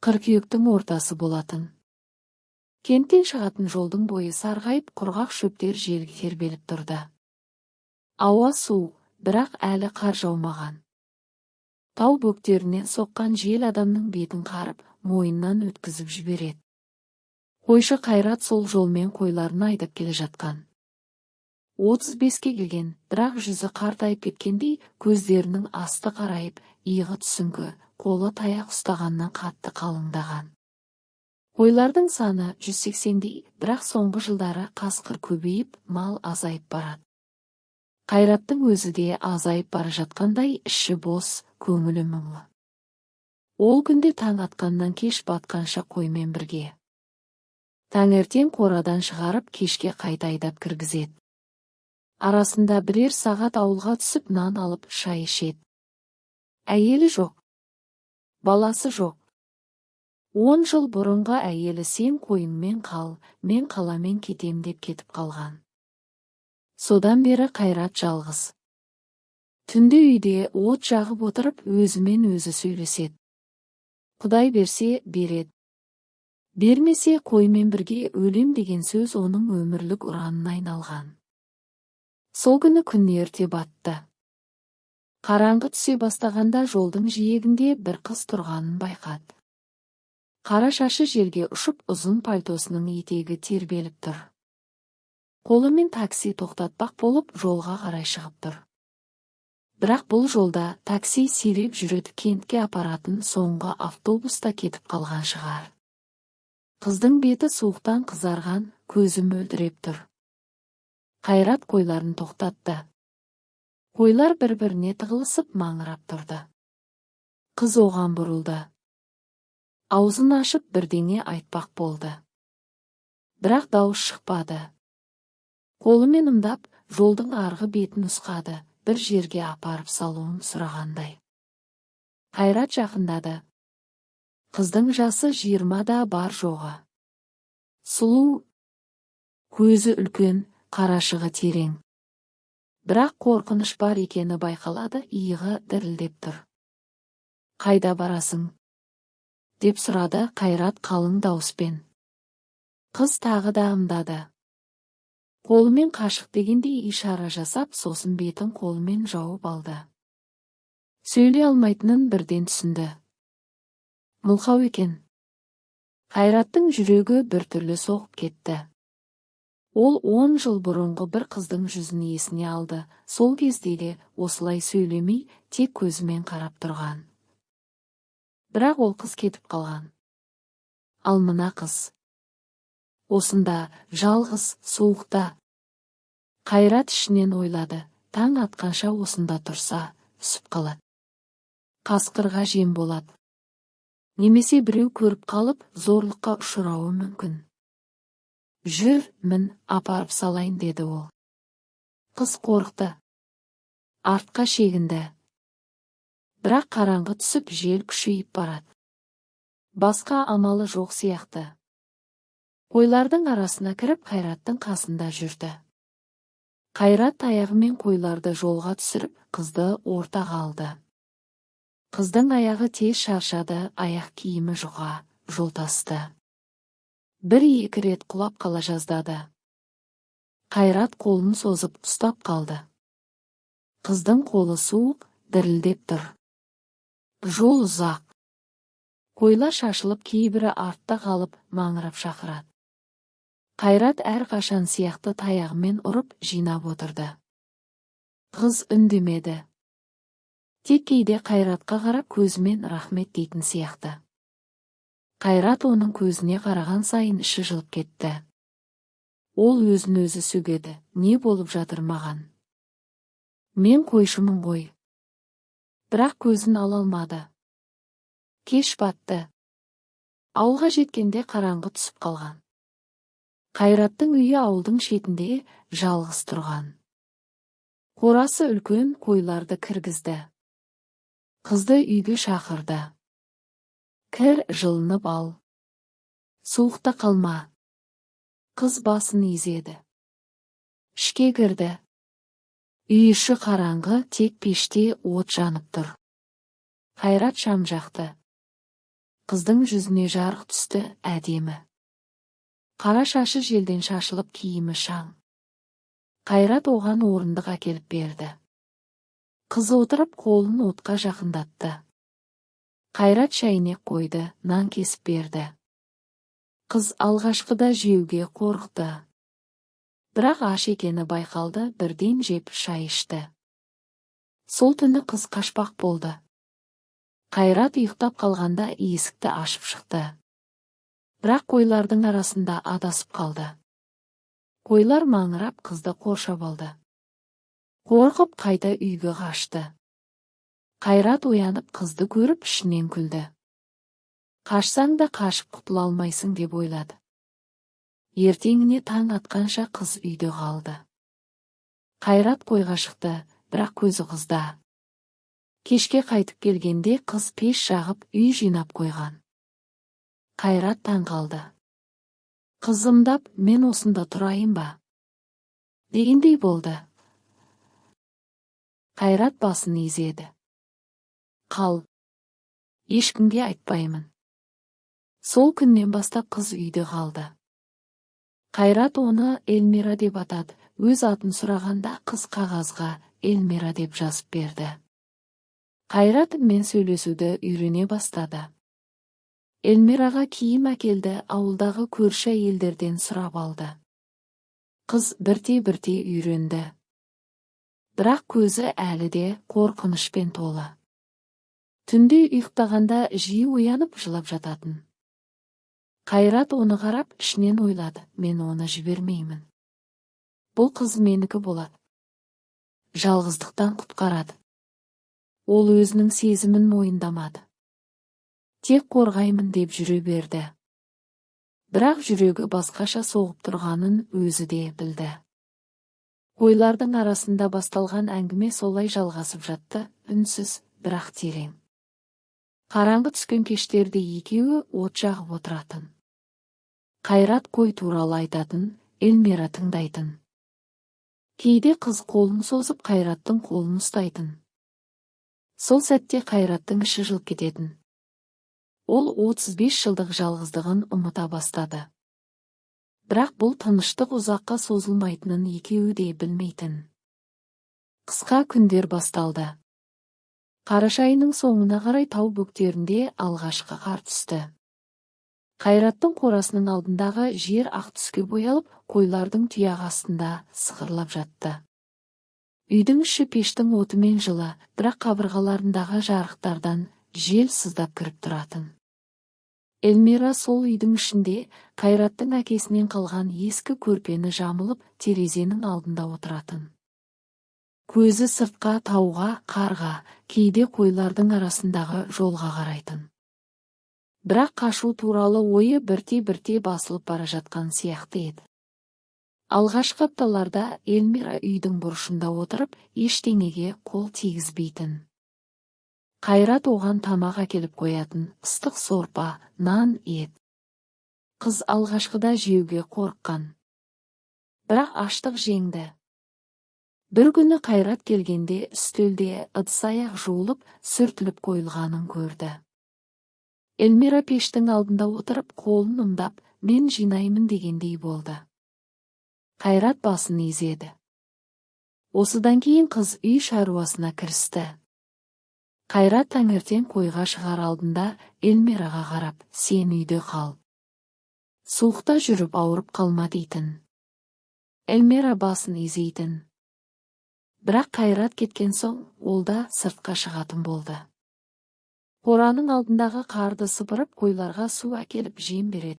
Қыркүйектің ортасы болатын. Кенттен шығатын жолдың бойы сарғайып, құрғақ шөптер желге тербеліп тұрды. Ауа суық, бірақ әлі қар жаумаған. Тау бөктерінен соққан жел адамның бетін қарып, мойнынан өткізіп жібереді. Қойшы Қайрат сол жолмен қойларын айдап келе жатқан. 35-ке келген, бірақ жүзі қартайып кеткендей, көздерінің асты қарайып, иығы түсіңкі, қолы таяқ ұстағаннан қатты қалыңдаған. Қойлардың саны 180-дей, бірақ соңғы жылдары қасқыр көбейіп, мал азайып барады. Қайраттың өзі де азайып бара жатқандай, іші бос, көңілі мұңлы. Ол күнде таң атқаннан кеш батқанша қоймен бірге. Таңертең қорадан шығарып, кешке қайта айдап кіргізеді. Арасында бірер сағат ауылға түсіп нан алып шай ішеді. Әйелі жоқ. Баласы жоқ. 10 жыл бұрынғы әйелі сен қойыңмен қал, мен қаламен кетем деп кетіп қалған. Содан бері Қайрат жалғыз. Түнде үйде от жағып отырып, өзімен өзі сөйлеседі. Құдай берсе, береді. Бермесе, қоймен бірге өлем деген сөз оның өмірлік ұранына айналған. Сол күні күн ерте батты. Қараңғы түсе бастағанда жолдың жиегінде бір қыз тұрғанын байқады. Қара шашы жерге ұшып, ұзын пальтосының етегі тербеліп тұр. Қолымен такси тоқтатпақ болып, жолға қарай шығып тұр. Бірақ бұл жолда такси сиреп жүреді, кентке апаратын соңғы автобуста кетіп қалған шығар. Қыздың беті суықтан қызарған, көзі мөлдіреп тұр. Қайрат қойларын тоқтатты. Қойлар бір-біріне тығылысып маңырап тұрды. Қыз оған бұрылды. Аузын ашып бірдеңе айтпақ болды. Бірақ дауыс шықпады. Қолымен ымдап, жолдың арғы бетін нұсқады, бір жерге апарып салуын сұрағандай. Қайрат жақындады. Қыздың жасы 20-да бар жоғы. Сұлу, көзі үлкен, қарашығы терең. Бірақ қорқыныш бар екені байқалады, иығы дірілдеп тұр. Қайда барасың? Деп сұрады Қайрат қалың дауыспен. Қыз тағы да ымдады. Қолымен қашық дегендей ишара жасап, сосын бетін қолымен жауып алды. Сөйлей алмайтынын бірден түсінді. Мылқау екен. Қайраттың жүрегі біртүрлі соғып кетті. Ол 10 жыл бұрынғы бір қыздың жүзін есіне алды, сол кезде де осылай сөйлемей, тек көзімен қарап тұрған. Бірақ ол қыз кетіп қалған. Ал мына қыз. Осында, жалғыз, суықта. Қайрат ішінен ойлады, таң атқанша осында тұрса, түсіп қалады. Қасқырға жем болады. Немесе біреу көріп қалып, зорлыққа ұшырауы мүмкін. Жүр, мін, апарып салайын деді ол. Қыз қорықты. Артқа шегінді. Бірақ қараңғы түсіп, жел күшейіп барады. Басқа амалы жоқ сияқты. Қойлардың арасына кіріп, Қайраттың қасында жүрді. Қайрат аяғымен қойларды жолға түсіріп, қызды ортаға алды. Қыздың аяғы тез шаршады, аяқ киімі жұқа, жолтасты. Бір-екі рет құлап қала жаздады. Қайрат қолын созып ұстап қалды. Қыздың қолы суық, дірілдеп тұр. Жол ұзақ. Қойлар шашылып, кейбірі артта қалып, маңырап шақырады. Қайрат әрқашан сияқты таяғымен ұрып жинап отырды. Қыз үндемеді. Тек кейде Қайратқа қарап көзімен рахмет дейтін сияқты. Қайрат оның көзіне қараған сайын іші жылып кетті. Ол өзін өзі сөгеді, не болып жатыр маған? Мен қойшымын ғой. Бірақ көзін ала алмады. Кеш батты. Ауылға жеткенде қараңғы түсіп қалған. Қайраттың үйі ауылдың шетінде жалғыз тұрған. Қорасы үлкен, қойларды кіргізді. Қызды үйге шақырды. Кір, жылынып ал. Суықта қалма. Қыз басын изеді. Ішке кірді. Үй іші қараңғы, тек пеште от жанып тұр. Қайрат шам жақты. Қыздың жүзіне жарық түсті, әдемі. Қара шашы желден шашылып, киімі шаң. Қайрат оған орындық әкеліп берді. Қыз отырып, қолын отқа жақындатты. Қайрат шәйнек қойды, нан кесіп берді. Қыз алғашқыда жеуге қорықты. Бірақ аш екені байқалды, бірден жеп шай ішті. Сол түні қыз қашпақ болды. Қайрат ұйықтап қалғанда есікті ашып шықты. Бірақ қойлардың арасында адасып қалды. Қойлар маңырап қызды қоршап алды. Қорқып қайта үйге қашты. Қайрат оянып қызды көріп ішінен күлді. Қашсаң да қашып құтыла алмайсың деп ойлады. Ертеңіне таң атқанша қыз үйде қалды. Қайрат қойға шықты, бірақ көзі қызда. Кешке қайтып келгенде қыз пеш жағып үй жинап қойған. Қайрат таң қалды. Қызымдап, мен осында тұрайын ба? Дегендей болды. Қайрат басын изеді. Қал. Ешкімге айтпаймын. Сол күннен бастап қыз үйде қалды. Қайрат оны Эльмира деп атады. Өз атын сұрағанда қыз қағазға Эльмира деп жазып берді. Қайрат мен сөйлесуді үйрене бастады. Эльмираға киім әкелді, ауылдағы көрші әйелдерден сұрап алды. Қыз бірте-бірте үйренді. Бірақ көзі әлі де қорқынышпен толы. Түнде ұйықтағанда жиі оянып жылап жататын. Қайрат оны қарап ішінен ойлады, мен оны жібермеймін. Бұл қыз менікі болады. Жалғыздықтан құтқарады. Ол өзінің сезімін мойындамады. Тек қорғаймын деп жүре берді. Бірақ жүрегі басқаша соғып тұрғанын өзі де білді. Қойлардың арасында басталған әңгіме солай жалғасып жатты, үнсіз, бірақ терең. Қараңғы түскен кештерде екеуі от жағып отыратын. Қайрат қой туралы айтатын, Эльмира тыңдайтын. Кейде қыз қолын созып Қайраттың қолын ұстайтын. Сол сәтте Қайраттың іші жылып кететін. Ол 35 жылдық жалғыздығын ұмыта бастады. Бірақ бұл тыныштық ұзаққа созылмайтынын екеуі де білмейтін. Қысқа күндер басталды. Қараша айының соңына қарай тау бөктерінде алғашқы қар түсті. Қайраттың қорасының алдындағы жер ақ түске боялып, қойлардың тұяғы астында сықырлап жатты. Үйдің іші пештің отымен жылы, бірақ қабырғаларындағы жарықтардан жел сыздап кіріп тұратын. Эльмира сол үйдің ішінде Қайраттың әкесінен қалған ескі көрпені жамылып, терезенің алдында отыратын. Көзі сыртқа, тауға, қарға, кейде қойлардың арасындағы жолға қарайтын. Бірақ қашу туралы ойы бірте-бірте басылып бара жатқан сияқты еді. Алғашқы апталарда Эльмира үйдің бұрышында отырып, ештеңеге қол тигізбейтін. Қайрат оған тамақ әкеліп қоятын, ыстық сорпа, нан, ет. Қыз алғашқыда жеуге қорыққан. Бірақ аштық жеңді. Бір күні Қайрат келгенде үстелде ыдыс-аяқ жуылып, сүртіліп қойылғанын көрді. Эльмира пештің алдында отырып, қолын ұмдап, мен жинаймын дегендей болды. Қайрат басын изеді. Осыдан кейін қыз үй шаруасына кірісті. Қайрат таңертең қойға шығар алдында Эльмираға қарап, сен үйде қал. Суықта жүріп ауырып қалма дейтін. Эльмира басын изейтін. Бірақ Қайрат кеткен соң, ол да сыртқа шығатын болды. Қораның алдындағы қарды сыпырып, қойларға су әкеліп жем береді.